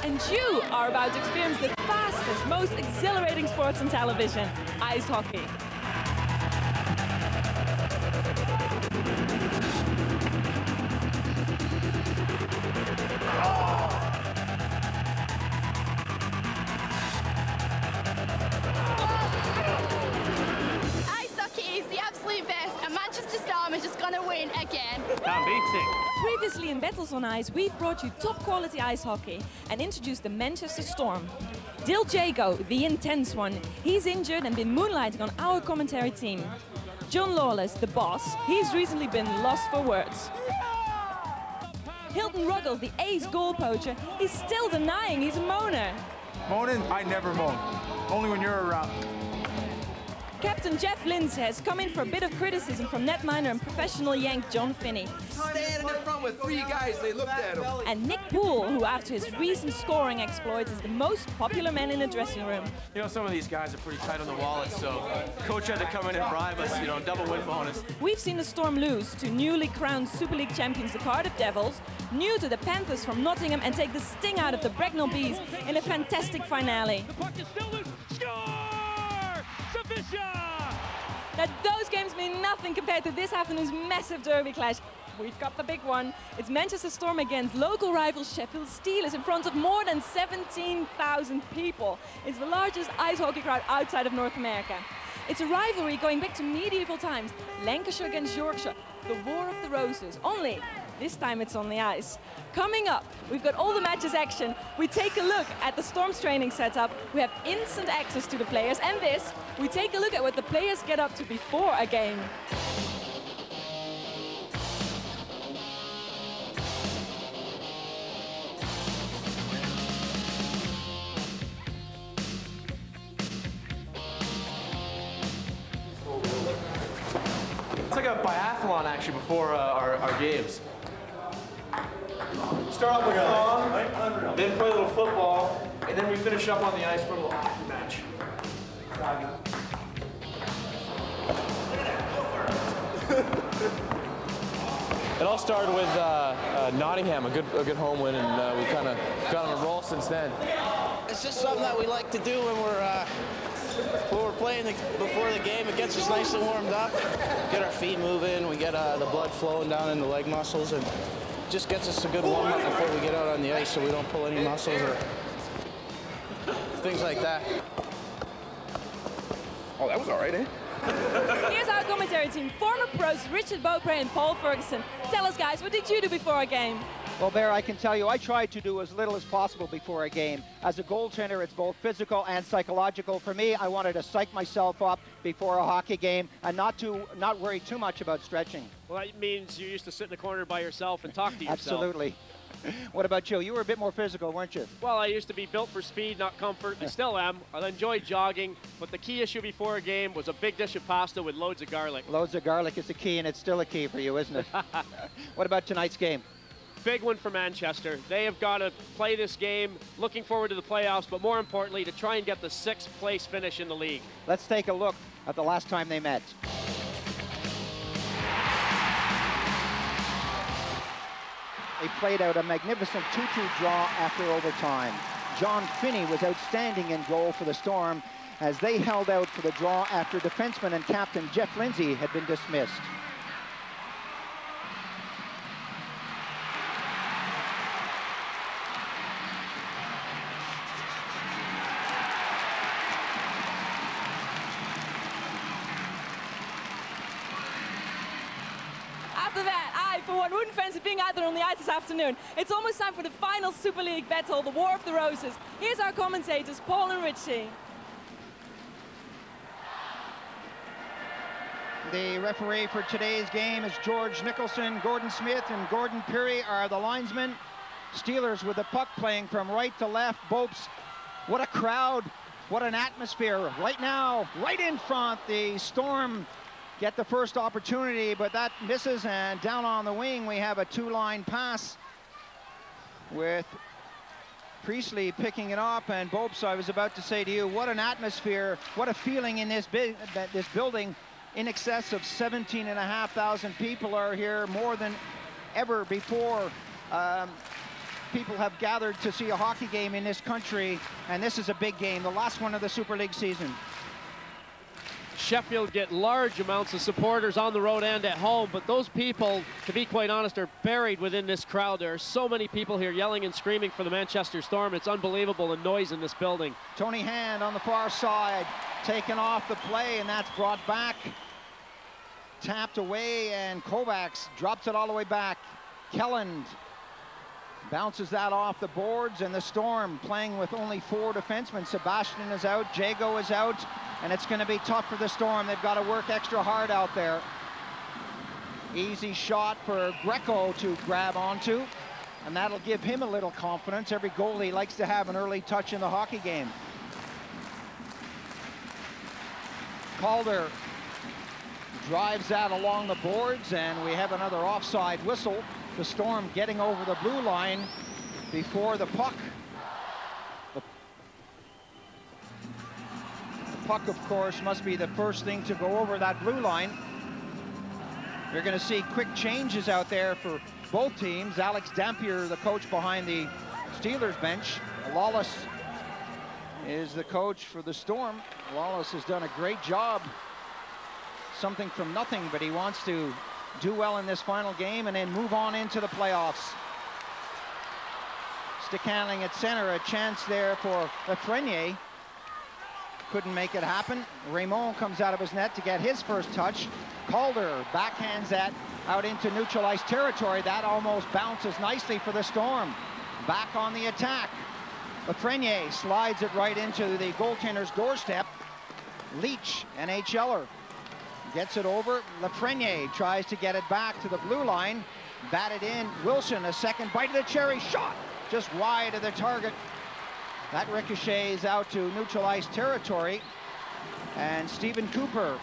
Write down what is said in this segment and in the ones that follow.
And you are about to experience the fastest, most exhilarating sports on television, ice hockey. Ice hockey is the absolute best, and Manchester Storm is just going to win again. Can't beat it. Previously in Battles on Ice, we've brought you top quality ice hockey and introduced the Manchester Storm. Dil Jago, the intense one, he's injured and been moonlighting on our commentary team. John Lawless, the boss, he's recently been lost for words. HILTON Ruggles, the ace goal poacher, he's still denying he's a moaner. Moaning? I never moan. Only when you're around. Captain Jeff Lindsay has come in for a bit of criticism from netminder and professional Yank John Finney. Standing in front with 3 guys, they looked at him. And Nick Poole, who after his recent scoring exploits is the most popular man in the dressing room. You know, some of these guys are pretty tight on the wallet, so coach had to come in and bribe us, you know, double win bonus. We've seen the Storm lose to newly crowned Super League champions, the Cardiff Devils, new to the Panthers from Nottingham, and take the sting out of the Bracknell Bees in a fantastic finale. The puck is still loose. Score! Sufficient! Now, those games mean nothing compared to this afternoon's massive derby clash. We've got the big one. It's Manchester Storm against local rivals Sheffield Steelers in front of more than 17,000 people. It's the largest ice hockey crowd outside of North America. It's a rivalry going back to medieval times. Lancashire against Yorkshire, the War of the Roses. Only this time it's on the ice. Coming up, we've got all the matches action. We take a look at the Storm's training setup. We have instant access to the players. And this, we take a look at what the players get up to before a game. It's like a biathlon actually before our games. Start off with a song, then play a little football, and then we finish up on the ice for a little hockey match. It all started with Nottingham, a good home win, and we kind of got on a roll since then. It's just something that we like to do when we're playing before the game. It gets us nicely warmed up, get our feet moving, we get the blood flowing down in the leg muscles, and just gets us a good warm-up before we get out on the ice so we don't pull any muscles or things like that. Oh, that was all right, eh? Here's our commentary team, former pros Richard Beaupre and Paul Ferguson. Tell us, guys, what did you do before a game? Well, Bear, I can tell you, I try to do as little as possible before a game. As a goaltender, it's both physical and psychological. For me, I wanted to psych myself up before a hockey game and not worry too much about stretching. Well, that means you used to sit in the corner by yourself and talk to yourself. Absolutely. What about you? You were a bit more physical, weren't you? Well, I used to be built for speed, not comfort. I still am. I enjoy jogging, but the key issue before a game was a big dish of pasta with loads of garlic. Loads of garlic is the key, and it's still a key for you, isn't it? What about tonight's game? Big one for Manchester. They have got to play this game, looking forward to the playoffs, but more importantly, to try and get the 6th place finish in the league. Let's take a look at the last time they met. They played out a magnificent 2-2 draw after overtime. John Finney was outstanding in goal for the Storm as they held out for the draw after defenseman and captain Jeff Lindsay had been dismissed. After that, I, for one, wouldn't fancy being out there on the ice this afternoon. It's almost time for the final Super League battle, the War of the Roses. Here's our commentators, Paul and Richie. The referee for today's game is George Nicholson. Gordon Smith and Gordon Peary are the linesmen. Steelers with the puck playing from right to left. Bopes, what a crowd, what an atmosphere. Right now, right in front, the Storm get the first opportunity, but that misses, and down on the wing we have a 2-line pass with Priestley picking it up, and Bopes, I was about to say to you, what an atmosphere, what a feeling in this building. In excess of 17,500 people are here, more than ever before. people have gathered to see a hockey game in this country, and this is a big game, the last one of the Super League season. Sheffield get large amounts of supporters on the road and at home, but those people, to be quite honest, are buried within this crowd. There are so many people here yelling and screaming for the Manchester Storm. It's unbelievable, the noise in this building. Tony Hand on the far side, taken off the play, and that's brought back. Tapped away, and Kovacs drops it all the way back. Kelland bounces that off the boards, and the Storm playing with only 4 defensemen. Sebastian is out, Jago is out, and it's going to be tough for the Storm. They've got to work extra hard out there. Easy shot for Greco to grab onto, and that'll give him a little confidence. Every goalie likes to have an early touch in the hockey game. Calder drives that along the boards, and we have another offside whistle. The Storm getting over the blue line before the puck. The puck, of course, must be the first thing to go over that blue line. You're going to see quick changes out there for both teams. Alex Dampier, the coach behind the Steelers bench. Lawless is the coach for the Storm. Lawless has done a great job. Something from nothing, but he wants to do well in this final game and then move on into the playoffs. Stick handling at center, a chance there for Lafreniere. Couldn't make it happen. Raymond comes out of his net to get his first touch. Calder backhands that out into neutralized territory. That almost bounces nicely for the Storm. Back on the attack. Lafreniere slides it right into the goaltender's doorstep. Leach, NHLer, gets it over. Lafreniere tries to get it back to the blue line. Batted in. Wilson, a second bite of the cherry. Shot just wide of the target. That ricochets out to neutralized territory. And Stephen Cooper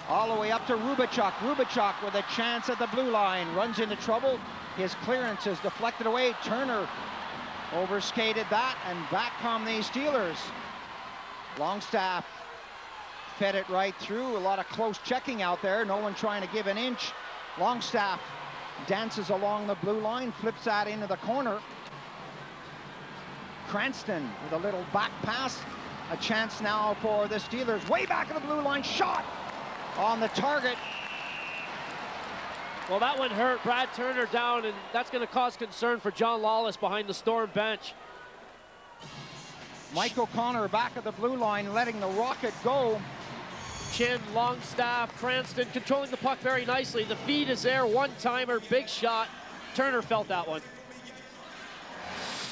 all the way up to Rubachuk. Rubachuk with a chance at the blue line. Runs into trouble. His clearance is deflected away. Turner overskated that, and back come the Steelers. Longstaff fed it right through. A lot of close checking out there. No one trying to give an inch. Longstaff dances along the blue line, flips that into the corner. Cranston with a little back pass. A chance now for the Steelers. Way back of the blue line. Shot on the target. Well, that one hurt Brad Turner down, and that's going to cause concern for John Lawless behind the Storm bench. Mike O'Connor back at the blue line, letting the rocket go. Chin, Longstaff, Cranston controlling the puck very nicely. The feed is there, one-timer, big shot. Turner felt that one.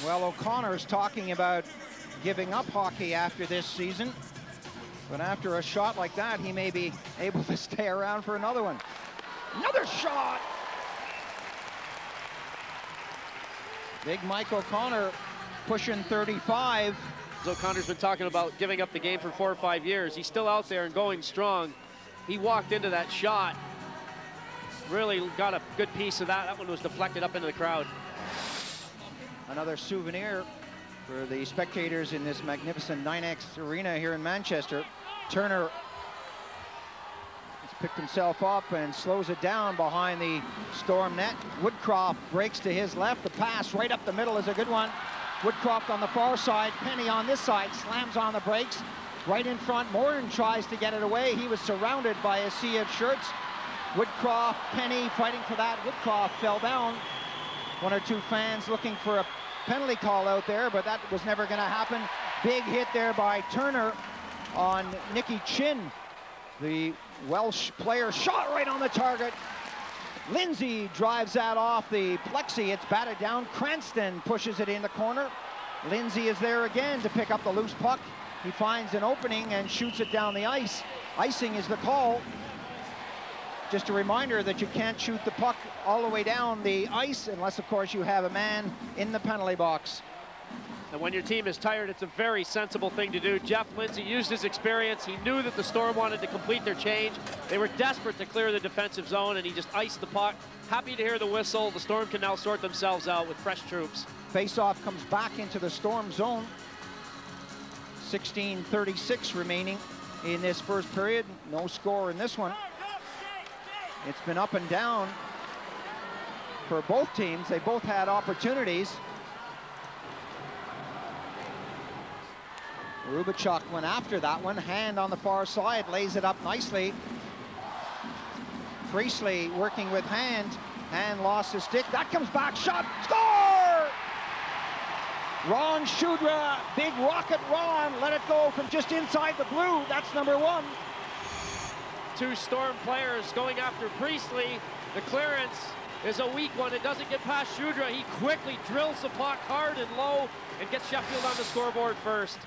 Well, O'Connor's talking about giving up hockey after this season. But after a shot like that, he may be able to stay around for another one. Another shot! Big Mike O'Connor pushing 35. O'Connor's been talking about giving up the game for 4 or 5 years. He's still out there and going strong. He walked into that shot. Really got a good piece of that. That one was deflected up into the crowd. Another souvenir for the spectators in this magnificent 9X arena here in Manchester. Turner has picked himself up and slows it down behind the Storm net. Woodcroft breaks to his left. The pass right up the middle is a good one. Woodcroft on the far side, Penny on this side, slams on the brakes. Right in front, Morin tries to get it away. He was surrounded by a sea of shirts. Woodcroft, Penny fighting for that. Woodcroft fell down. One or two fans looking for a penalty call out there, but that was never going to happen. Big hit there by Turner on Nicky Chin. The Welsh player shot right on the target. Lindsay drives that off the plexi. It's batted down. Cranston pushes it in the corner. Lindsay is there again to pick up the loose puck. He finds an opening and shoots it down the ice. Icing is the call. Just a reminder that you can't shoot the puck all the way down the ice unless, of course, you have a man in the penalty box. And when your team is tired, it's a very sensible thing to do. Jeff Lindsay used his experience. He knew that the Storm wanted to complete their change. They were desperate to clear the defensive zone, and he just iced the puck. Happy to hear the whistle. The Storm can now sort themselves out with fresh troops. Faceoff comes back into the Storm zone. 16:36 remaining in this first period. No score in this one. It's been up and down. for both teams. They both had opportunities. Rubachuk went after that one. Hand on the far side, lays it up nicely. Priestley working with Hand. Hand lost his stick. That comes back, shot, score! Ron Shudra, big rocket Ron, let it go from just inside the blue. That's number 1. 2 Storm players going after Priestley. The clearance is a weak one. It doesn't get past Shudra. He quickly drills the puck hard and low and gets Sheffield on the scoreboard first.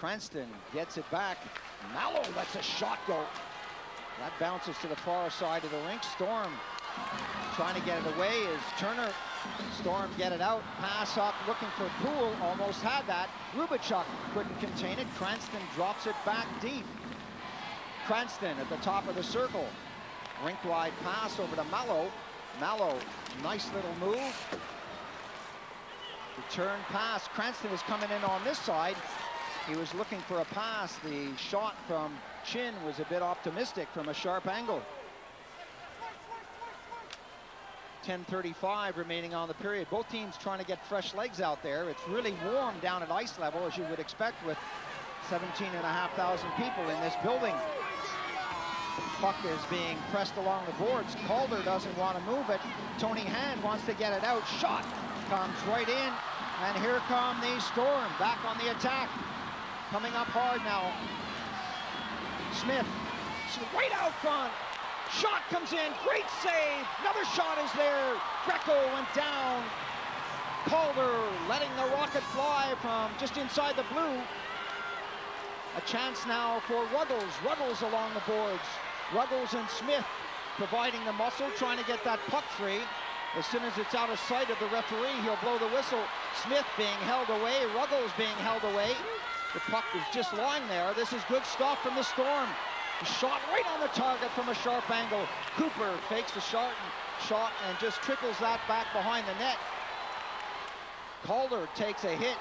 Cranston gets it back. Mallow lets a shot go. That bounces to the far side of the rink. Storm trying to get it away is Turner. Storm get it out. Pass up looking for Poole. Almost had that. Rubachuk couldn't contain it. Cranston drops it back deep. Cranston at the top of the circle. Rink-wide pass over to Mallow. Mallow, nice little move. Return pass. Cranston is coming in on this side. He was looking for a pass. The shot from Chin was a bit optimistic from a sharp angle. 10:35 remaining on the period. Both teams trying to get fresh legs out there. It's really warm down at ice level, as you would expect with 17,500 people in this building. Puck is being pressed along the boards. Calder doesn't want to move it. Tony Hand wants to get it out. Shot comes right in, and here come the Storm back on the attack. Coming up hard now. Smith, right out front. Shot comes in, great save. Another shot is there. Greco went down. Calder letting the rocket fly from just inside the blue. A chance now for Ruggles. Ruggles along the boards. Ruggles and Smith providing the muscle, trying to get that puck free. As soon as it's out of sight of the referee, he'll blow the whistle. Smith being held away, Ruggles being held away. The puck is just lying there. This is good stuff from the Storm. A shot right on the target from a sharp angle. Cooper fakes the shot and just trickles that back behind the net. Calder takes a hit.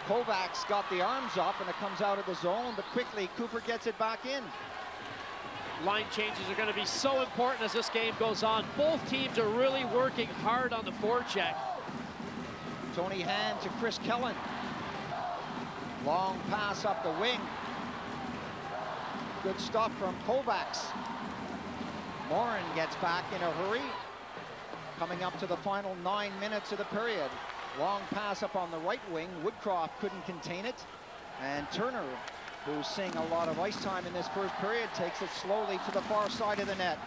Kovacs got the arms up and it comes out of the zone, but quickly Cooper gets it back in. Line changes are going to be so important as this game goes on. Both teams are really working hard on the forecheck. Tony Hand to Chris Kellen. Long pass up the wing. Good stuff from Kovacs. Morin gets back in a hurry. Coming up to the final 9 minutes of the period. Long pass up on the right wing. Woodcroft couldn't contain it. And Turner, who's seeing a lot of ice time in this first period, takes it slowly to the far side of the net.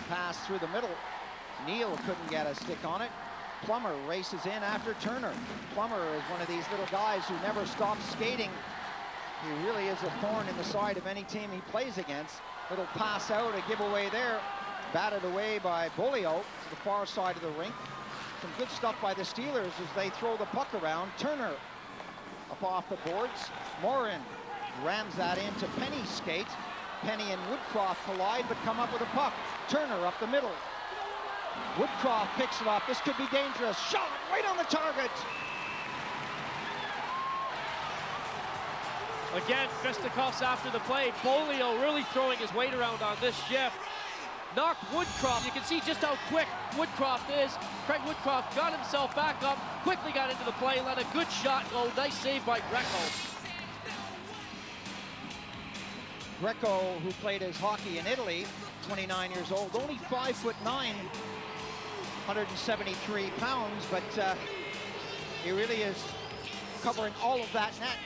Pass through the middle. Neal couldn't get a stick on it. Plummer races in after Turner. Plummer is one of these little guys who never stops skating. He really is a thorn in the side of any team he plays against. Little pass out, a giveaway there. Batted away by Bolio to the far side of the rink. Some good stuff by the Steelers as they throw the puck around. Turner up off the boards. Morin rams that into Penny's skate. Penny and Woodcroft collide but come up with a puck. Turner up the middle. Woodcroft picks it up. This could be dangerous. Shot right on the target. Again, fisticuffs after the play. Bolio really throwing his weight around on this shift. Knocked Woodcroft. You can see just how quick Woodcroft is. Craig Woodcroft got himself back up, quickly got into the play, let a good shot go. Nice save by Greco. Greco, who played his hockey in Italy, 29 years old, only 5'9", 173 pounds, but he really is covering all of that net.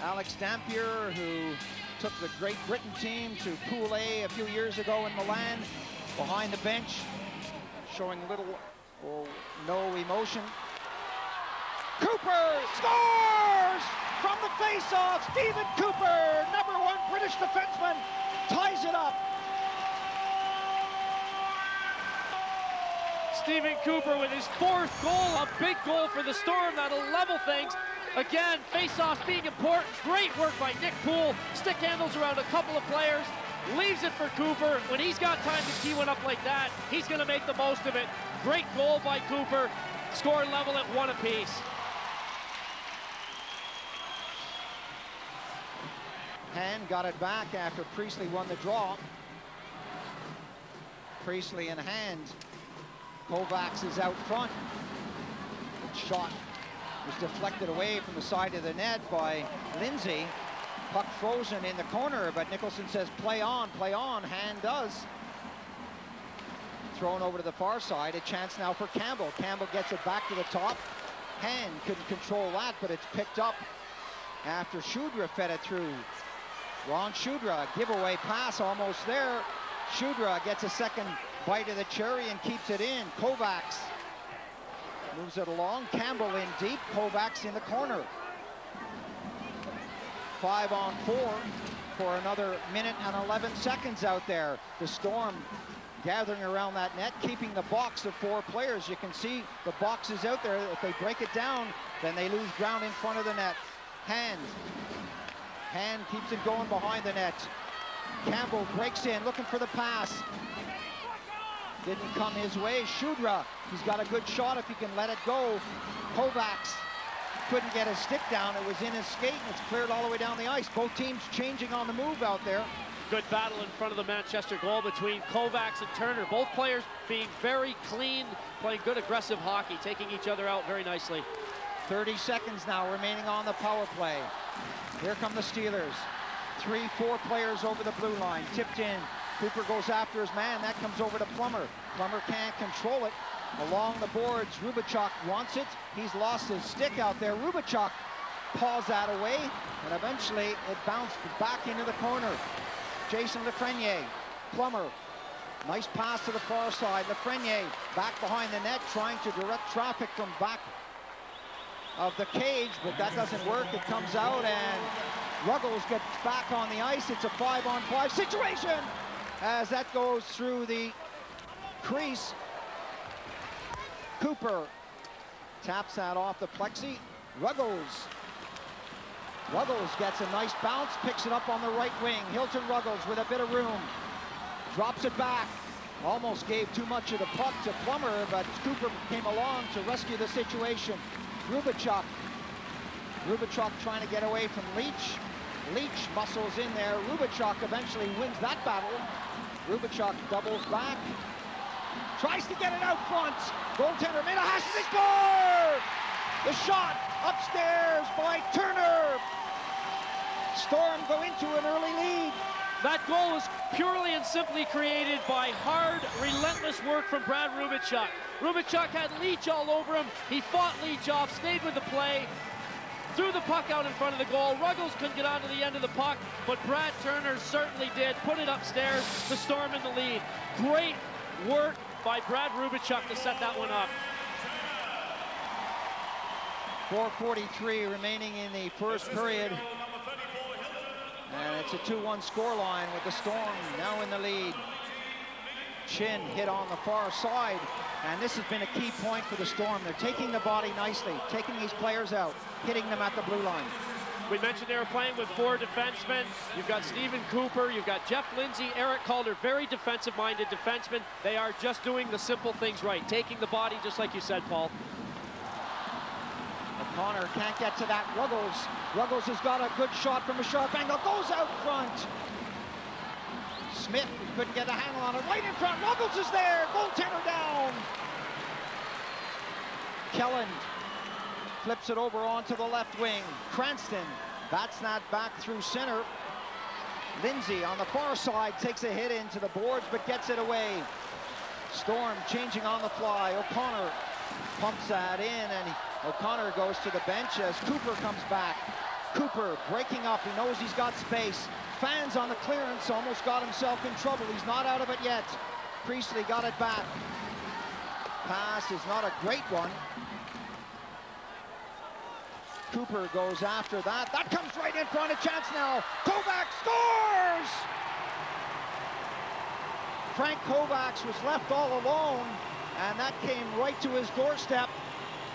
Alex Dampier, who took the Great Britain team to Pool A a few years ago in Milan, behind the bench, showing little or no emotion. Cooper scores from the face-off. Stephen Cooper, #1 British defenseman, ties it up. Stephen Cooper with his 4th goal, a big goal for the Storm that'll level things. Again, face-offs being important. Great work by Nick Poole. Stick handles around a couple of players. Leaves it for Cooper. When he's got time to tee one up like that, he's going to make the most of it. Great goal by Cooper. Score level at 1 apiece. Hand got it back after Priestley won the draw. Priestley in hand. Kovacs is out front. The shot was deflected away from the side of the net by Lindsay. Puck frozen in the corner, but Nicholson says play on, play on. Hand does. Thrown over to the far side. A chance now for Campbell. Campbell gets it back to the top. Hand couldn't control that, but it's picked up after Shudra fed it through. Ron Shudra, giveaway pass almost there. Shudra gets a second bite of the cherry and keeps it in. Kovacs moves it along. Campbell in deep. Kovacs in the corner. 5-on-4 for another minute and 11 seconds out there. The Storm gathering around that net, keeping the box of 4 players. You can see the box is out there. If they break it down, then they lose ground in front of the net. Hand keeps it going behind the net. Campbell breaks in, looking for the pass. Didn't come his way. Shudra, he's got a good shot if he can let it go. Kovacs couldn't get his stick down. It was in his skate, and it's cleared all the way down the ice. Both teams changing on the move out there. Good battle in front of the Manchester goal between Kovacs and Turner. Both players being very clean, playing good aggressive hockey, taking each other out very nicely. 30 seconds now remaining on the power play. Here come the Steelers. 3-4 players over the blue line. Tipped in. Cooper goes after his man. That comes over to Plummer. Plummer can't control it. Along the boards, Rubachuk wants it. He's lost his stick out there. Rubachuk paws that away, and eventually it bounced back into the corner. Jason Lafreniere, Plummer, nice pass to the far side. Lafreniere back behind the net, trying to direct traffic from back of the cage, but that doesn't work. It comes out, and Ruggles gets back on the ice. It's a 5-on-5 situation as that goes through the crease. Cooper taps that off the plexi. Ruggles gets a nice bounce, picks it up on the right wing. Hilton Ruggles with a bit of room. Drops it back. Almost gave too much of the puck to Plummer, but Cooper came along to rescue the situation. Rubachuk trying to get away from Leach. Leach muscles in there. Rubachuk eventually wins that battle. Rubachuk doubles back. Tries to get it out front. Goaltender made a hash and they score! The shot upstairs by Turner. Storm go into an early lead. That goal was purely and simply created by hard, relentless work from Brad Rubachuk. Rubachuk had Leach all over him. He fought Leach off, stayed with the play, threw the puck out in front of the goal. Ruggles couldn't get onto the end of the puck, but Brad Turner certainly did. Put it upstairs, the Storm in the lead. Great work by Brad Rubachuk to set that one up. 4:43 remaining in the first period. And it's a 2-1 scoreline with the Storm now in the lead. Chin hit on the far side, and this has been a key point for the Storm. They're taking the body nicely, taking these players out, hitting them at the blue line. We mentioned they were playing with 4 defensemen. You've got Stephen Cooper, you've got Jeff Lindsay, Eric Calder, very defensive-minded defensemen. They are just doing the simple things right, taking the body, just like you said, Paul. O'Connor can't get to that. Ruggles has got a good shot from a sharp angle, goes out front. Smith couldn't get a handle on it, right in front. Ruggles is there, goaltender down. Kelland flips it over onto the left wing. Cranston bats that back through center. Lindsay on the far side takes a hit into the boards but gets it away. Storm changing on the fly. O'Connor pumps that in, and O'Connor goes to the bench as Cooper comes back. Cooper breaking up, he knows he's got space. Fans on the clearance, almost got himself in trouble. He's not out of it yet. Priestley got it back. Pass is not a great one. Cooper goes after that. That comes right in front, a chance now. Kovacs scores! Frank Kovacs was left all alone, and that came right to his doorstep.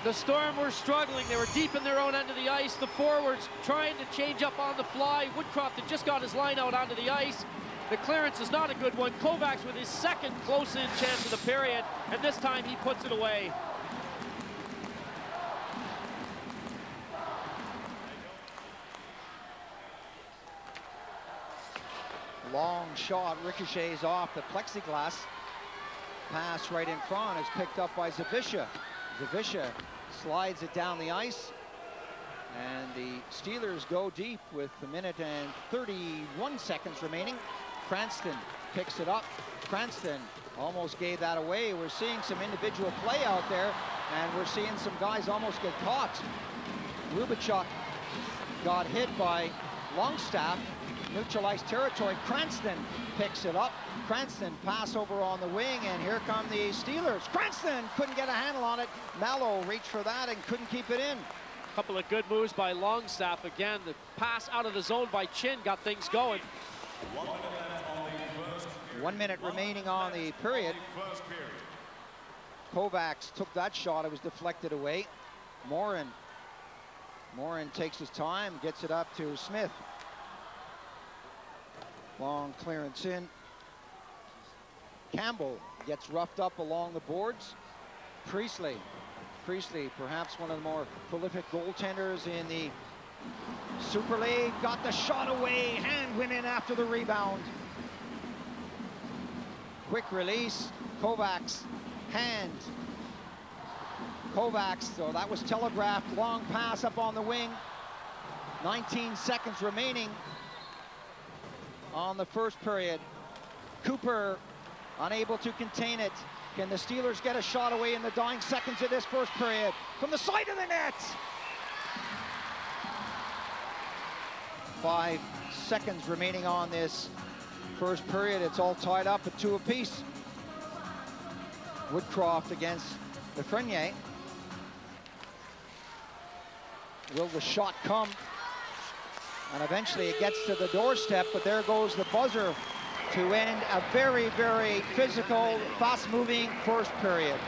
The Storm were struggling. They were deep in their own end of the ice. The forwards trying to change up on the fly. Woodcroft had just got his line out onto the ice. The clearance is not a good one. Kovacs with his second close-in chance of the period, and this time he puts it away. shot ricochets off the plexiglass. Pass right in front is picked up by Zawisza. Zawisza slides it down the ice. And the Steelers go deep with a minute and 31 seconds remaining. Cranston picks it up. Cranston almost gave that away. We're seeing some individual play out there, and we're seeing some guys almost get caught. Rubachuk got hit by Longstaff, neutralized territory. Cranston picks it up. Cranston pass over on the wing, and here come the Steelers. Cranston couldn't get a handle on it. Mallow reached for that and couldn't keep it in. Couple of good moves by Longstaff. Again, the pass out of the zone by Chin got things going. 1 minute remaining on the period. Kovacs took that shot. It was deflected away. Morin takes his time, gets it up to Smith. Long clearance in. Campbell gets roughed up along the boards. Priestley, perhaps one of the more prolific goaltenders in the Super League, got the shot away. Hand went in after the rebound. Quick release. Kovacs, hand. Kovacs, so that was telegraphed. Long pass up on the wing. 19 seconds remaining on the first period. Cooper unable to contain it. Can the Steelers get a shot away in the dying seconds of this first period? From the side of the net! 5 seconds remaining on this first period. It's all tied up at 2 apiece. Woodcroft against Lafreniere. Will the shot come? And eventually it gets to the doorstep, but there goes the buzzer to end a very, very physical, fast-moving first period.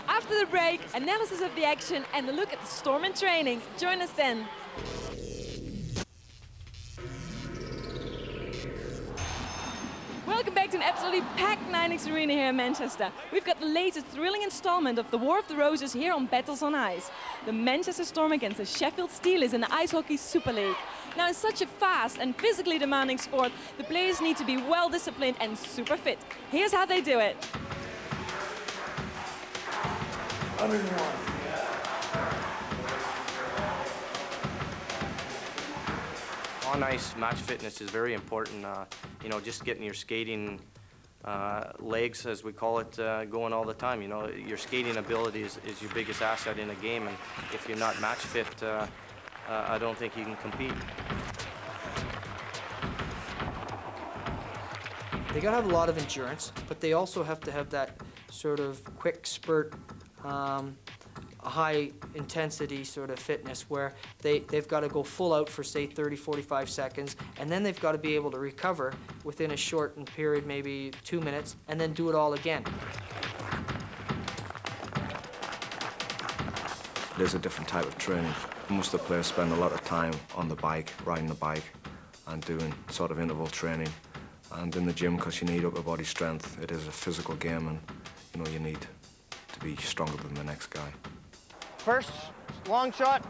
After the break, analysis of the action and a look at the Storm in training. Join us then. Welcome back to an absolutely packed Ninix Arena here in Manchester. We've got the latest thrilling installment of the War of the Roses here on Battles on Ice. The Manchester Storm against the Sheffield Steelers in the Ice Hockey Super League. Now, in such a fast and physically demanding sport, the players need to be well disciplined and super fit. Here's how they do it. 101. On-ice match fitness is very important. You know, just getting your skating legs, as we call it, going all the time. You know, your skating ability is your biggest asset in a game, and if you're not match fit, I don't think you can compete. They gotta have a lot of endurance, but they also have to have that sort of quick spurt, high intensity sort of fitness where they've got to go full out for say 30-45 seconds, and then they've got to be able to recover within a shortened period, maybe 2 minutes, and then do it all again. There's a different type of training. Most of the players spend a lot of time on the bike, riding the bike, and doing sort of interval training. And in the gym, because you need upper body strength, it is a physical game, and you know you need to be stronger than the next guy. First long shot,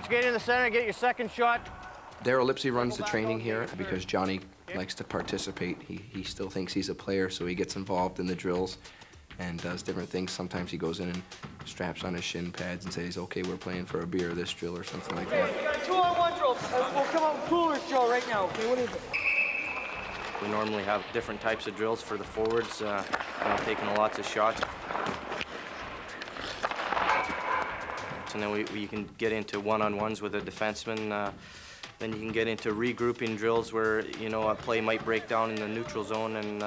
skate in the center, get your second shot. Daryl Lipsy runs the training here because Johnny likes to participate. He still thinks he's a player, so he gets involved in the drills and does different things. Sometimes he goes in and straps on his shin pads and says, okay, we're playing for a beer this drill or something like that. We got a 2-on-1 drill. We'll come out with coolers drill right now. Okay, what is it? We normally have different types of drills for the forwards, you know, taking lots of shots. And then you can get into one-on-ones with a defenseman. Then you can get into regrouping drills where, you know, a play might break down in the neutral zone and,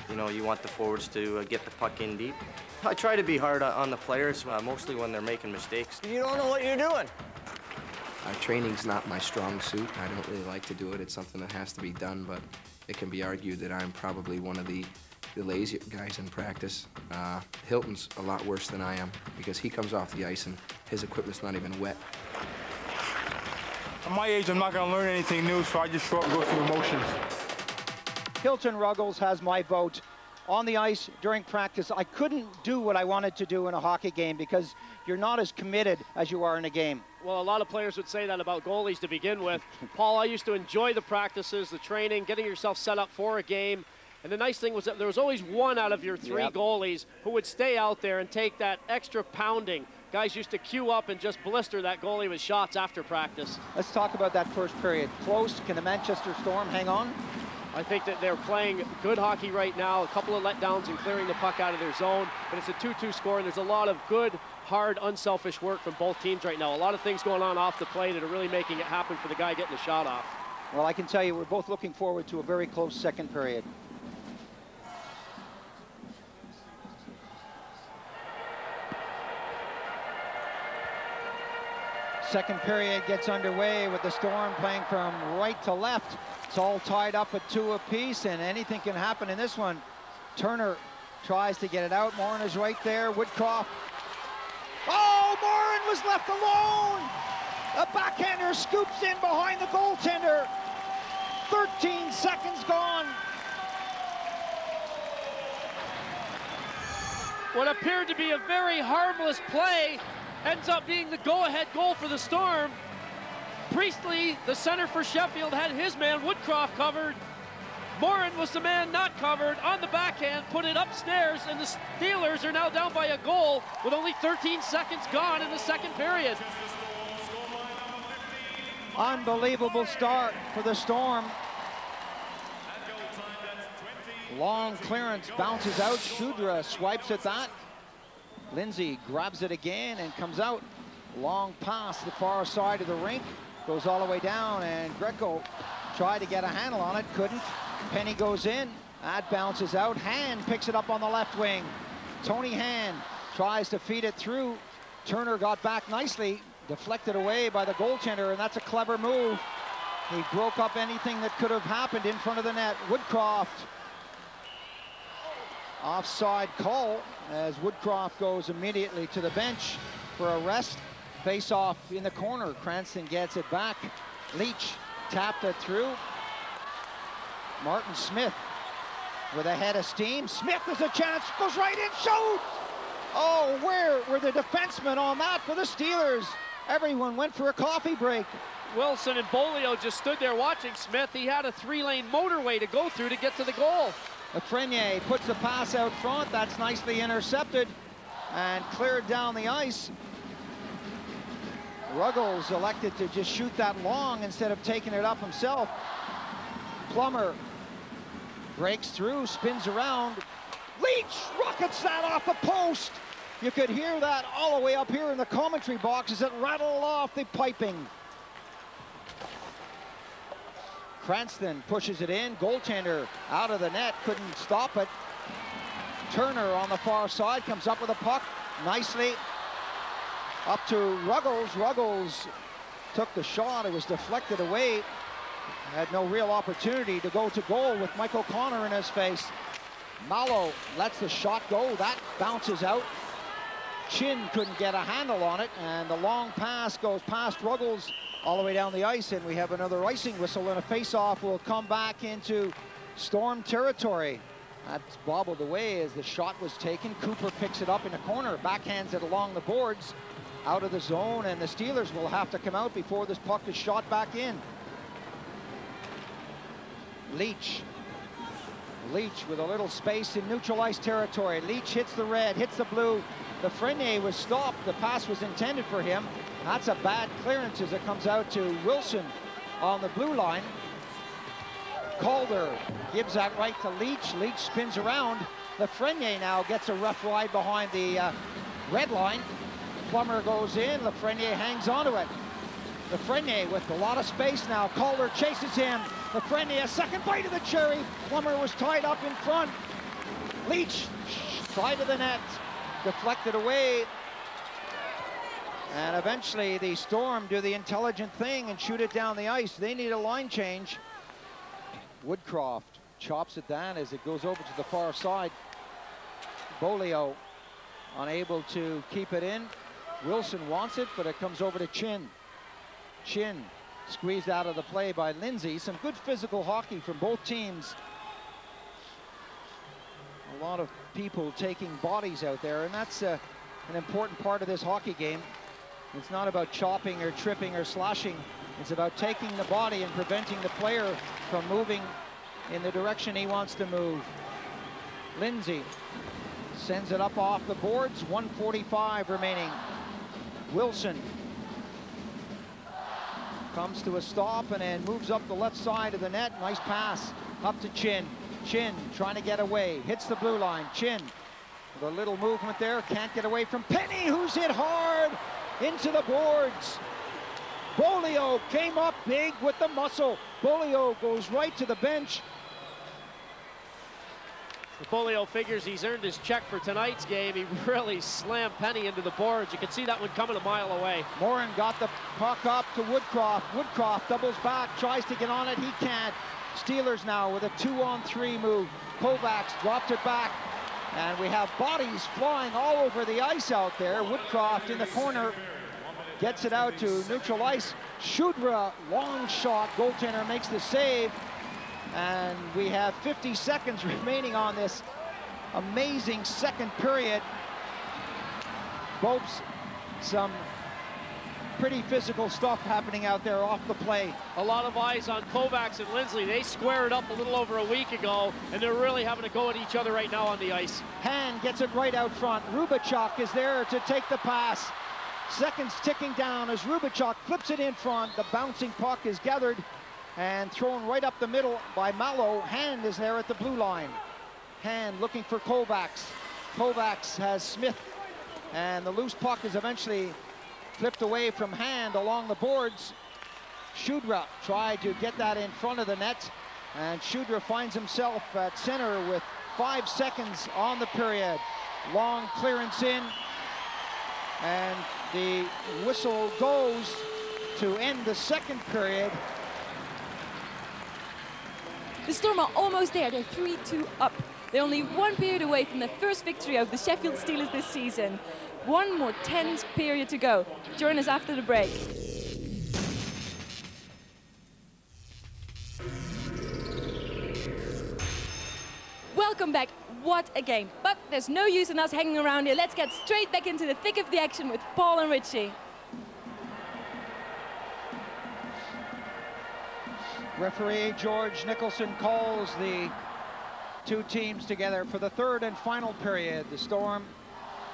you know, you want the forwards to get the puck in deep. I try to be hard on the players, mostly when they're making mistakes. You don't know what you're doing. Training's not my strong suit. I don't really like to do it. It's something that has to be done, but it can be argued that I'm probably one of the lazier guys in practice. Hilton's a lot worse than I am because he comes off the ice and his equipment's not even wet. At my age, I'm not going to learn anything new, so I just show up and go through the motions. Hilton Ruggles has my vote on the ice during practice, I couldn't do what I wanted to do in a hockey game because you're not as committed as you are in a game. Well, a lot of players would say that about goalies to begin with. Paul, I used to enjoy the practices, the training, getting yourself set up for a game. And the nice thing was that there was always one out of your three goalies who would stay out there and take that extra pounding. Guys used to queue up and just blister that goalie with shots after practice. Let's talk about that first period. Close, can the Manchester Storm hang on? I think that they're playing good hockey right now, a couple of letdowns and clearing the puck out of their zone, but it's a 2-2 score, and there's a lot of good, hard, unselfish work from both teams right now. A lot of things going on off the play that are really making it happen for the guy getting the shot off. Well, I can tell you we're both looking forward to a very close second period. Second period gets underway with the Storm playing from right to left. It's all tied up at 2 apiece, and anything can happen in this one. Turner tries to get it out. Morin is right there. Woodcroft. Oh, Morin was left alone. The backhander scoops in behind the goaltender. 13 seconds gone. What appeared to be a very harmless play ends up being the go-ahead goal for the Storm. Priestley, the center for Sheffield, had his man Woodcroft covered. Morin was the man not covered on the backhand, put it upstairs, and the Steelers are now down by a goal with only 13 seconds gone in the second period. Unbelievable start for the Storm. Long clearance, bounces out. Shudra swipes at that. Lindsay grabs it again and comes out. Long pass to the far side of the rink. Goes all the way down, and Greco tried to get a handle on it, couldn't. Penny goes in, that bounces out. Hand picks it up on the left wing. Tony Hand tries to feed it through. Turner got back nicely, deflected away by the goaltender, and that's a clever move. He broke up anything that could have happened in front of the net. Woodcroft. Offside call as Woodcroft goes immediately to the bench for a rest. Face off in the corner. Cranston gets it back. Leach tapped it through. Martin Smith with a head of steam. Smith has a chance, goes right in, shoots! Oh, where were the defensemen on that for the Steelers? Everyone went for a coffee break. Wilson and Bolio just stood there watching Smith. He had a 3-lane motorway to go through to get to the goal. Lafreniere puts the pass out front. That's nicely intercepted and cleared down the ice. Ruggles elected to just shoot that long instead of taking it up himself. Plummer breaks through, spins around. Leach rockets that off the post. You could hear that all the way up here in the commentary box as it rattled off the piping. Cranston pushes it in. Goaltender out of the net, couldn't stop it. Turner on the far side comes up with a puck nicely. Up to Ruggles. Ruggles took the shot. It was deflected away. Had no real opportunity to go to goal with Mike O'Connor in his face. Mallow lets the shot go. That bounces out. Chin couldn't get a handle on it, and the long pass goes past Ruggles all the way down the ice, and we have another icing whistle, and a face-off will come back into Storm territory. That's bobbled away as the shot was taken. Cooper picks it up in the corner, backhands it along the boards, out of the zone, and the Steelers will have to come out before this puck is shot back in. Leach. Leach with a little space in neutral ice territory. Leach hits the red, hits the blue. Lafreniere was stopped. The pass was intended for him. That's a bad clearance as it comes out to Wilson on the blue line. Calder gives that right to Leach. Leach spins around. Lafreniere now gets a rough ride behind the red line. Plummer goes in. Lafreniere hangs onto it. Lafreniere with a lot of space now. Calder chases him. Lafreniere, a second bite of the cherry. Plummer was tied up in front. Leach, side of the net, deflected away. And eventually the Storm do the intelligent thing and shoot it down the ice. They need a line change. Woodcroft chops it down as it goes over to the far side. Bolio unable to keep it in. Wilson wants it, but it comes over to Chin. Chin squeezed out of the play by Lindsay. Some good physical hockey from both teams. A lot of people taking bodies out there, and that's an important part of this hockey game. It's not about chopping or tripping or slashing. It's about taking the body and preventing the player from moving in the direction he wants to move. Lindsay sends it up off the boards, 1:45 remaining. Wilson comes to a stop and then moves up the left side of the net. Nice pass up to Chin. Chin trying to get away, hits the blue line. Chin with a little movement there, can't get away from Penny, who's hit hard into the boards. Bolio came up big with the muscle. Bolio goes right to the bench. Bolio figures he's earned his check for tonight's game. He really slammed Penny into the boards. You can see that one coming a mile away. Morin got the puck up to Woodcroft. Woodcroft doubles back, tries to get on it, he can't. Steelers now with a 2-on-3 move. Kovacs dropped it back, and we have bodies flying all over the ice out there. Woodcroft in the corner gets it out to neutral ice. Shudra, long shot, goaltender makes the save. And we have 50 seconds remaining on this amazing second period. Bopes, some pretty physical stuff happening out there off the play. A lot of eyes on Kovacs and Lindsley. They squared up a little over a week ago, and they're really having to go at each other right now on the ice. Han gets it right out front. Rubachuk is there to take the pass. Seconds ticking down as Rubachuk flips it in front. The bouncing puck is gathered and thrown right up the middle by Mallow. Hand is there at the blue line. Hand looking for Kovacs. Kovacs has Smith, and the loose puck is eventually flipped away from Hand along the boards. Shudra tried to get that in front of the net, and Shudra finds himself at center with 5 seconds on the period. Long clearance in, and the whistle goes to end the second period. The Storm are almost there. They're 3-2 up. They're only 1 period away from the first victory of the Sheffield Steelers this season. One more tense period to go. Join us after the break. Welcome back. What a game. But there's no use in us hanging around here. Let's get straight back into the thick of the action with Paul and Richie. Referee George Nicholson calls the two teams together for the third and final period. The Storm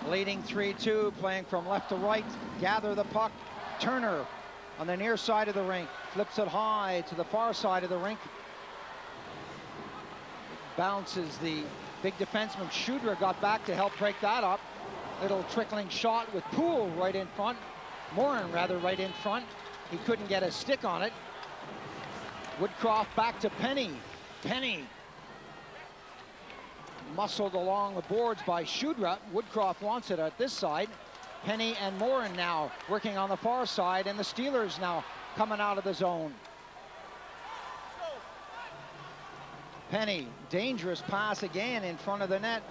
leading 3-2, playing from left to right. Gather the puck. Turner on the near side of the rink. Flips it high to the far side of the rink. Bounces the big defenseman. Shudra got back to help break that up. Little trickling shot with Poole right in front. Morin rather right in front. He couldn't get a stick on it. Woodcroft back to Penny. Penny muscled along the boards by Shudra. Woodcroft wants it at this side. Penny and Morin now working on the far side, and the Steelers now coming out of the zone. Penny, dangerous pass again in front of the net.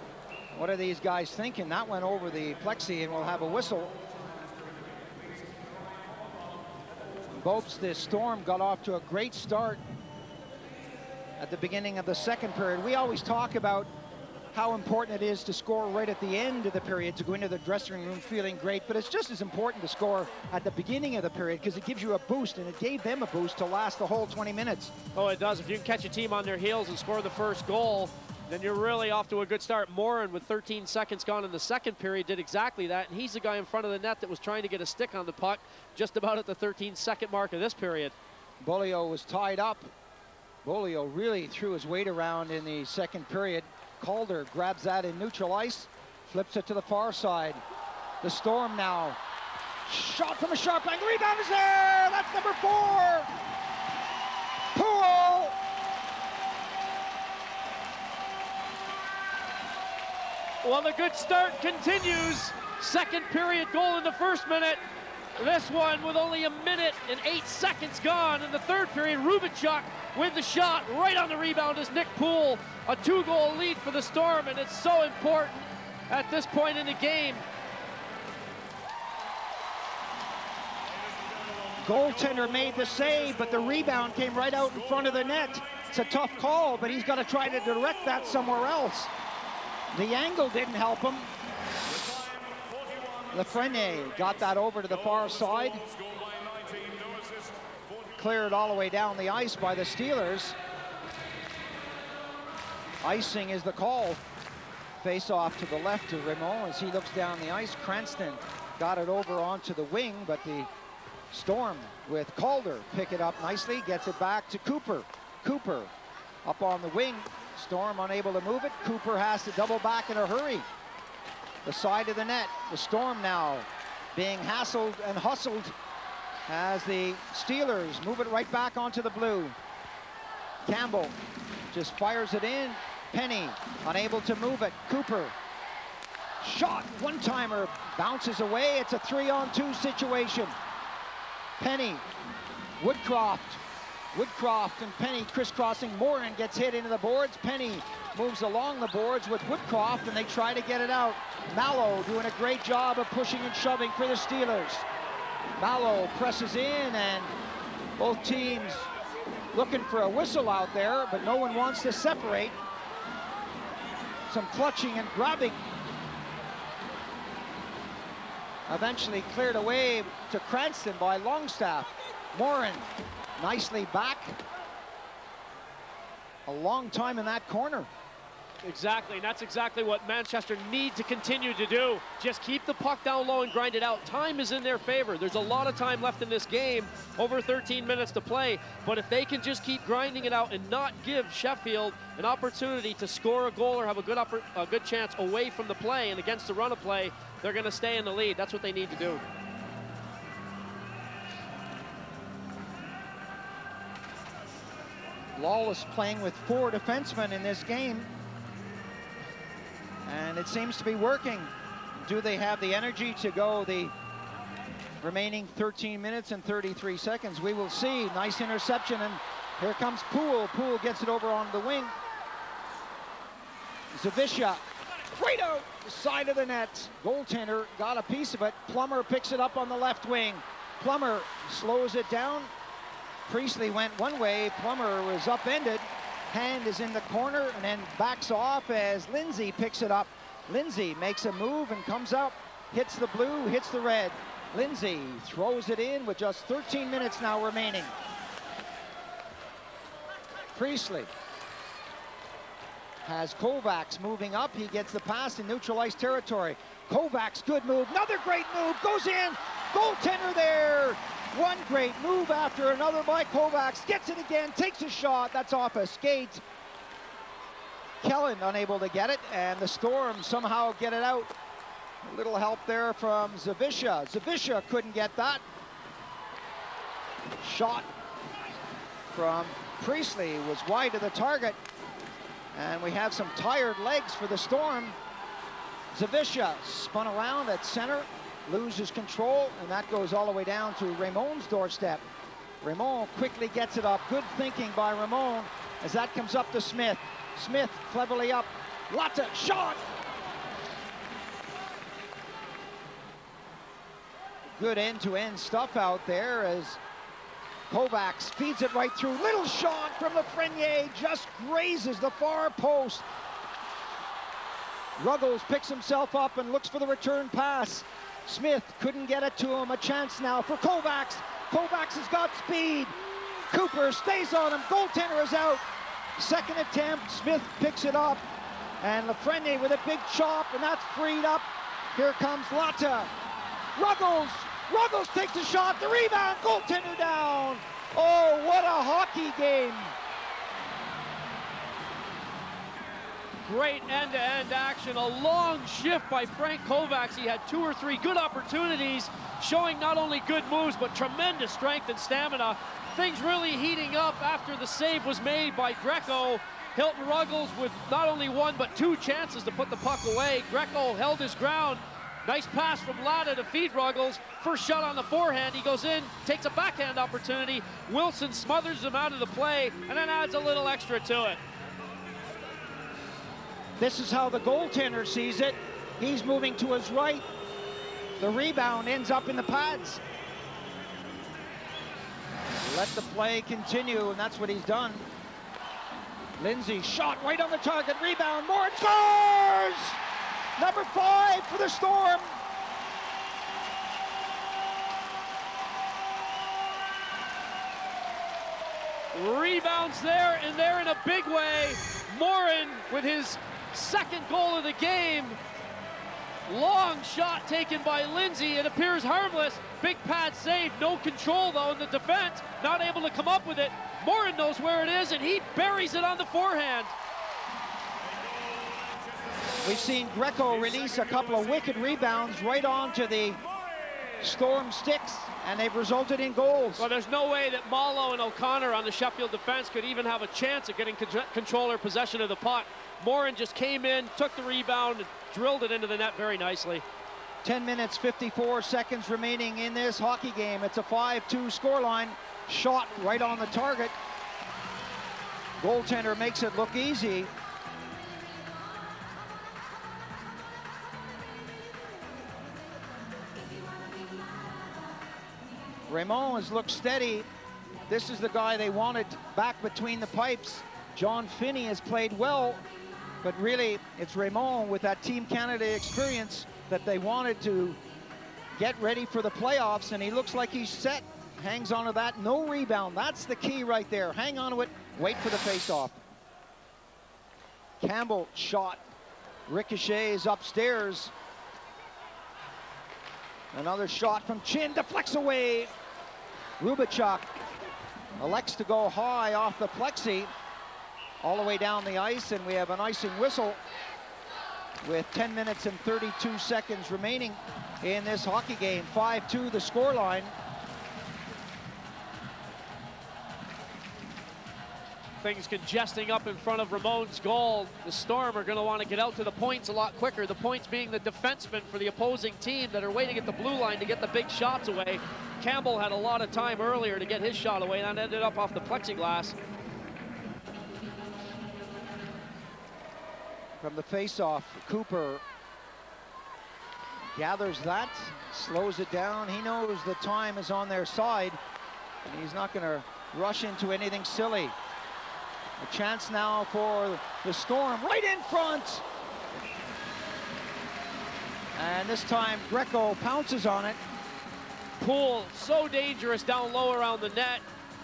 What are these guys thinking? That went over the plexi, and we'll have a whistle. Bopes, the Storm got off to a great start at the beginning of the second period. We always talk about how important it is to score right at the end of the period, to go into the dressing room feeling great, but it's just as important to score at the beginning of the period because it gives you a boost, and it gave them a boost to last the whole 20 minutes. Oh, it does. If you can catch a team on their heels and score the first goal, then you're really off to a good start. Morin, with 13 seconds gone in the second period, did exactly that, and he's the guy in front of the net that was trying to get a stick on the puck just about at the 13-second mark of this period. Bolio was tied up. Bolio really threw his weight around in the second period. Calder grabs that in neutral ice, flips it to the far side. The Storm now. Shot from a sharp angle, rebound is there! That's number 4! Poole! Well, the good start continues. Second period goal in the first minute. This one with only 1 minute and 8 seconds gone in the third period. Rubachuk with the shot. Right on the rebound is Nick Poole. A 2-goal lead for the Storm, and it's so important at this point in the game. Goaltender made the save, but the rebound came right out in front of the net. It's a tough call, but he's got to try to direct that somewhere else. The angle didn't help him. Lafreniere got that over to the far side. Cleared all the way down the ice by the Steelers. Icing is the call. Face off to the left to Raymond as he looks down the ice. Cranston got it over onto the wing, but the Storm with Calder pick it up nicely, gets it back to Cooper. Cooper up on the wing. Storm unable to move it. Cooper has to double back in a hurry. The side of the net. The Storm now being hassled and hustled as the Steelers move it right back onto the blue. Campbell just fires it in. Penny unable to move it. Cooper. Shot, one-timer, bounces away. It's a 3-on-2 situation. Penny, Woodcroft and Penny crisscrossing. Morin gets hit into the boards. Penny moves along the boards with Woodcroft, and they try to get it out. Mallow doing a great job of pushing and shoving for the Steelers. Mallow presses in, and both teams looking for a whistle out there, but no one wants to separate. Some clutching and grabbing. Eventually cleared away to Cranston by Longstaff. Morin nicely back. A long time in that corner. Exactly, and that's exactly what Manchester need to continue to do. Just keep the puck down low and grind it out. Time is in their favor. There's a lot of time left in this game, over 13 minutes to play, but if they can just keep grinding it out and not give Sheffield an opportunity to score a goal or have a good chance away from the play and against the run of play, they're going to stay in the lead. That's what they need to do. Lawless playing with 4 defensemen in this game, and it seems to be working. Do they have the energy to go the remaining 13 minutes and 33 seconds? We will see. Nice interception, and here comes Poole. Poole gets it over on the wing. Zawisza, right out the side of the net. Goaltender got a piece of it. Plummer picks it up on the left wing. Plummer slows it down. Priestley went one way. Plummer was upended. Hand is in the corner and then backs off as Lindsay picks it up. Lindsay makes a move and comes up, hits the blue, hits the red. Lindsay throws it in with just 13 minutes now remaining. Priestley has Kovacs moving up. He gets the pass in neutral ice territory. Kovacs, good move, another great move, goes in, goaltender there. One great move after another by Kovacs, gets it again, takes a shot, that's off a skate. Kellen unable to get it, and the Storm somehow get it out. A little help there from Zawisza. Zawisza couldn't get that. Shot from Priestley was wide of the target, and we have some tired legs for the Storm. Zawisza spun around at center, loses control, and that goes all the way down to Raymond's doorstep. Raymond quickly gets it up. Good thinking by Raymond as that comes up to Smith. Smith cleverly up. Lotta, shot! Good end-to-end stuff out there as Kovacs feeds it right through. Little shot from Lafreniere, just grazes the far post. Ruggles picks himself up and looks for the return pass. Smith couldn't get it to him. A chance now for Kovacs. Kovacs has got speed. Cooper stays on him. Goaltender is out. Second attempt. Smith picks it up. And Lafreniere with a big chop, and that's freed up. Here comes Lotta. Ruggles. Ruggles takes a shot. The rebound. Goaltender down. Oh, what a hockey game. Great end-to-end action, a long shift by Frank Kovacs. He had 2 or 3 good opportunities, showing not only good moves, but tremendous strength and stamina. Things really heating up after the save was made by Greco. Hilton Ruggles with not only 1, but 2 chances to put the puck away. Greco held his ground. Nice pass from Latta to feed Ruggles. First shot on the forehand, he goes in, takes a backhand opportunity. Wilson smothers him out of the play, and then adds a little extra to it. This is how the goaltender sees it. He's moving to his right. The rebound ends up in the pads. Let the play continue, and that's what he's done. Lindsay shot right on the target, rebound, Morin scores! Number 5 for the Storm. Rebounds there, and they're in a big way. Morin with his second goal of the game. Long shot taken by Lindsay. It appears harmless. Big pad save, no control though in the defense. Not able to come up with it. Morin knows where it is, and he buries it on the forehand. We've seen Greco release a couple of wicked rebounds right onto the Storm sticks, and they've resulted in goals. Well, there's no way that Malo and O'Connor on the Sheffield defense could even have a chance at getting control or possession of the puck. Morin just came in, took the rebound, and drilled it into the net very nicely. 10 minutes, 54 seconds remaining in this hockey game. It's a 5-2 scoreline. Shot right on the target. Goaltender makes it look easy. Raymond has looked steady. This is the guy they wanted back between the pipes. John Finney has played well, but really it's Raymond with that Team Canada experience that they wanted to get ready for the playoffs, and he looks like he's set. Hangs on to that, no rebound. That's the key right there. Hang on to it, wait for the face-off. Campbell shot, ricochets upstairs. Another shot from Chin, deflects away. Rubachuk elects to go high off the plexi, all the way down the ice, and we have an icing whistle with 10 minutes and 32 seconds remaining in this hockey game. 5-2 the scoreline. Things congesting up in front of Ramon's goal. The Storm are going to want to get out to the points a lot quicker. The points being the defensemen for the opposing team that are waiting at the blue line to get the big shots away. Campbell had a lot of time earlier to get his shot away, and that ended up off the plexiglass. From the face-off, Cooper gathers that, slows it down. He knows the time is on their side, and he's not going to rush into anything silly. A chance now for the Storm, right in front. And this time, Greco pounces on it. Poole, so dangerous down low around the net.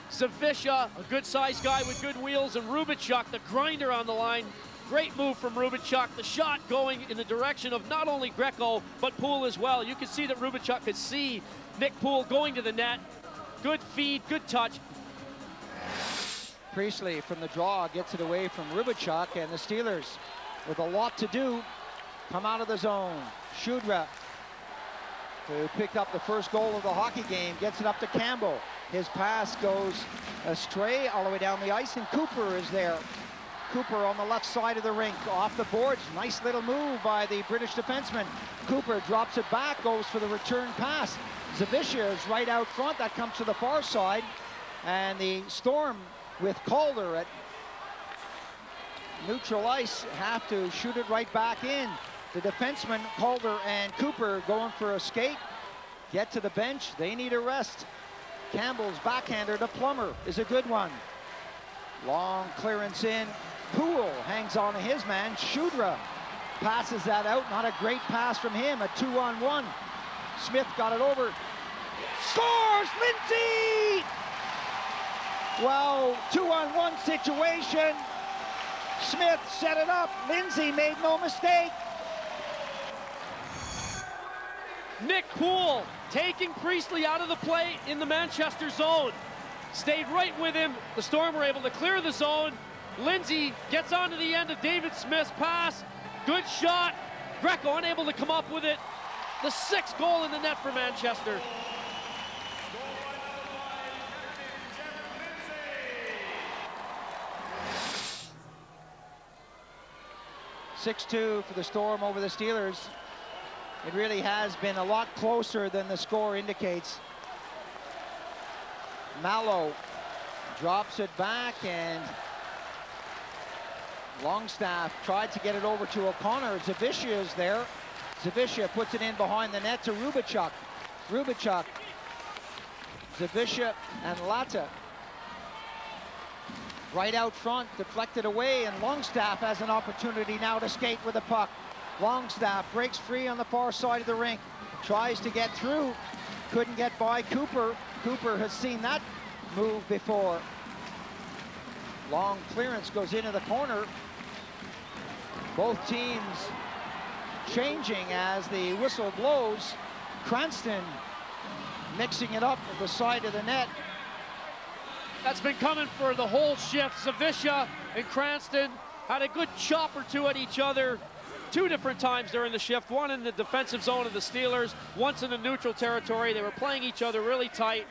Zavisha, a good-sized guy with good wheels, and Rubachuk, the grinder on the line. Great move from Rubachuk. The shot going in the direction of not only Greco, but Poole as well. You can see that Rubachuk could see Nick Poole going to the net. Good feed, good touch. Priestley from the draw gets it away from Rubachuk, and the Steelers, with a lot to do, come out of the zone. Shudra, who picked up the first goal of the hockey game, gets it up to Campbell. His pass goes astray all the way down the ice, and Cooper is there. Cooper on the left side of the rink, off the boards. Nice little move by the British defenseman. Cooper drops it back, goes for the return pass. Zavisha is right out front. That comes to the far side, and the Storm, with Calder at neutral ice, have to shoot it right back in. The defensemen, Calder and Cooper, going for a skate. Get to the bench. They need a rest. Campbell's backhander to Plummer is a good one. Long clearance in. Poole hangs on to his man. Shudra passes that out. Not a great pass from him. A 2-on-1. Smith got it over. Scores! Lindsay! Well, 2-on-1 situation. Smith set it up. Lindsay made no mistake. Nick Poole taking Priestley out of the play in the Manchester zone. Stayed right with him. The Storm were able to clear the zone. Lindsay gets onto the end of David Smith's pass. Good shot. Greco unable to come up with it. The 6th goal in the net for Manchester. (6-2) for the Storm over the Steelers. It really has been a lot closer than the score indicates. Mallow drops it back, and Longstaff tried to get it over to O'Connor. Zavisha is there. Zavisha puts it in behind the net to Rubachuk. Rubachuk, Zavisha, and Latta. Right out front, deflected away, and Longstaff has an opportunity now to skate with the puck. Longstaff breaks free on the far side of the rink, tries to get through, couldn't get by Cooper. Cooper has seen that move before. Long clearance goes into the corner. Both teams changing as the whistle blows. Cranston mixing it up at the side of the net. That's been coming for the whole shift. Zawisza and Cranston had a good chop or two at each other 2 different times during the shift, one in the defensive zone of the Steelers, once in the neutral territory. They were playing each other really tight.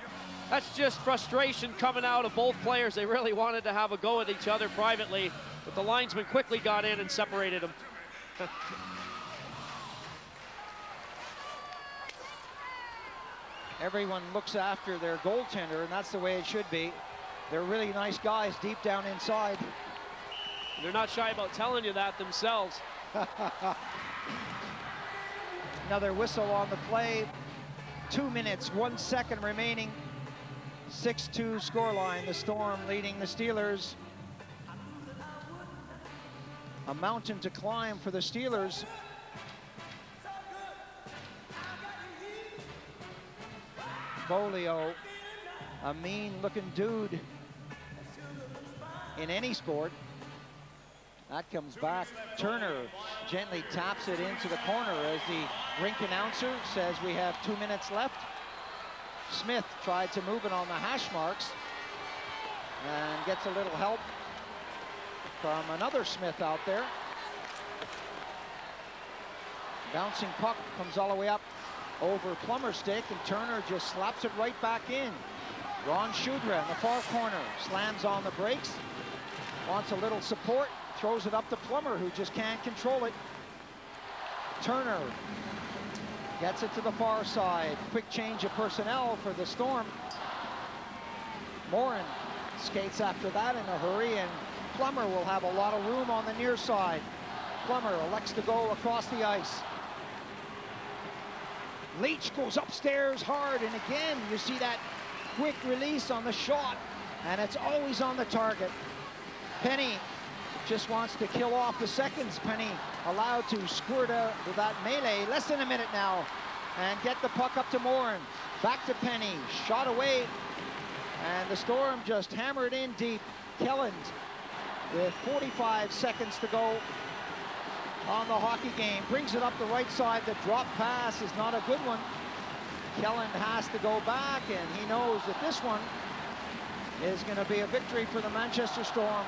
That's just frustration coming out of both players. They really wanted to have a go at each other privately, but the linesman quickly got in and separated them. Everyone looks after their goaltender, and that's the way it should be. They're really nice guys deep down inside. They're not shy about telling you that themselves. Another whistle on the play. 2 minutes, 1 second remaining. 6-2 scoreline. The Storm leading the Steelers. A mountain to climb for the Steelers. Bolio, a mean-looking dude in any sport. That comes back. Turner gently taps it into the corner as the rink announcer says we have 2 minutes left. Smith tried to move it on the hash marks and gets a little help from another Smith out there. Bouncing puck comes all the way up over Plummer's stick, and Turner just slaps it right back in. Ron Shudra in the far corner slams on the brakes, wants a little support, throws it up to Plummer, who just can't control it. Turner gets it to the far side. Quick change of personnel for the Storm. Morin skates after that in a hurry, and Plummer will have a lot of room on the near side. Plummer elects to go across the ice. Leach goes upstairs hard, and again, you see that quick release on the shot, and it's always on the target. Penny just wants to kill off the seconds. Penny allowed to squirt out with that melee. Less than a minute now, and get the puck up to Morin. Back to Penny, shot away, and the Storm just hammered in deep. Kelland with 45 seconds to go on the hockey game, brings it up the right side. The drop pass is not a good one. Kelland has to go back, and he knows that this one is going to be a victory for the Manchester Storm.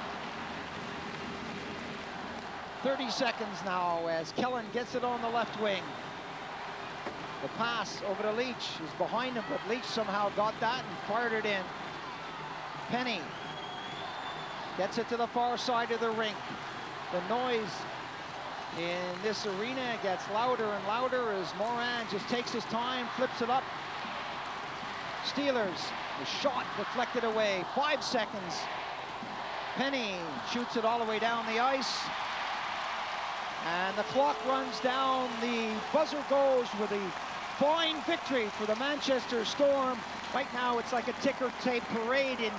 30 seconds now as Kelland gets it on the left wing. The pass over to Leach is behind him, but Leach somehow got that and fired it in. Penny gets it to the far side of the rink. The noise in this arena gets louder and louder as Morin just takes his time, flips it up. Steelers, the shot deflected away, 5 seconds. Penny shoots it all the way down the ice. And the clock runs down, the buzzer goes with a fine victory for the Manchester Storm. Right now it's like a ticker tape parade in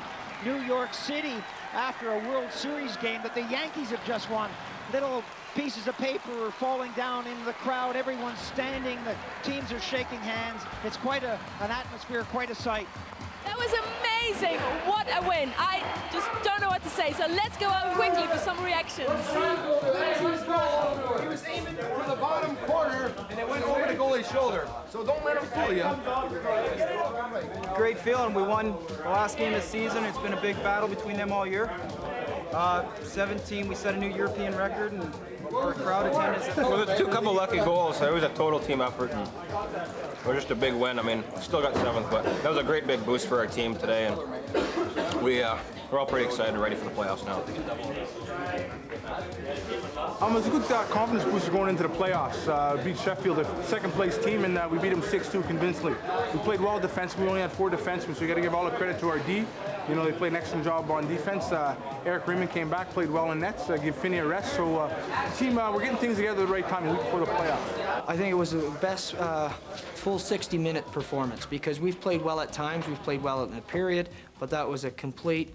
New York City after a World Series game that the Yankees have just won. Little pieces of paper are falling down into the crowd. Everyone's standing. The teams are shaking hands. It's quite an atmosphere, quite a sight. That was amazing. What a win. I just don't know what to say. So let's go out quickly for some reactions. He was aiming for the bottom corner, and it went over the goalie's shoulder. So don't let him fool you. Great feeling. We won the last game of the season. It's been a big battle between them all year. 17, we set a new European record, and our crowd attendance. Well, a couple lucky goals. It was a total team effort, and it was just a big win. I mean, still got 7th, but that was a great big boost for our team today, and we're all pretty excited and ready for the playoffs now. It's a good confidence booster going into the playoffs. Beat Sheffield, a second-place team, and we beat them 6-2 convincingly. We played well defensively. We only had 4 defensemen, so we got to give all the credit to our D. You know, they played an excellent job on defense. Eric Raymond came back, played well in nets, give Finney a rest. So team, we're getting things together at the right time a week before the playoffs. I think it was the best full 60-minute performance because we've played well at times, we've played well in a period, but that was a complete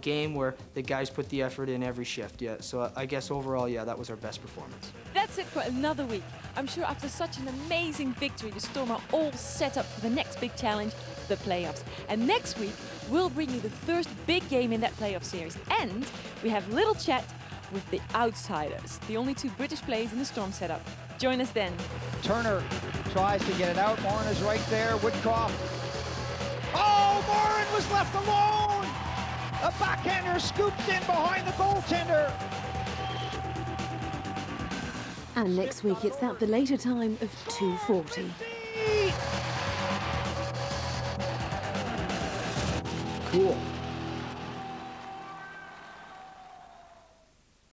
game where the guys put the effort in every shift. Yeah, so I guess overall, yeah, that was our best performance. That's it for another week. I'm sure after such an amazing victory, the Storm are all set up for the next big challenge, the playoffs. And next week, we'll bring you the first big game in that playoff series. And we have a little chat with the outsiders, the only two British players in the Storm setup. Join us then. Turner tries to get it out. Morin is right there. Woodcroft. Oh, Morin was left alone. A backhander scooped in behind the goaltender. And next week it's at the later time of 2:40. Cool.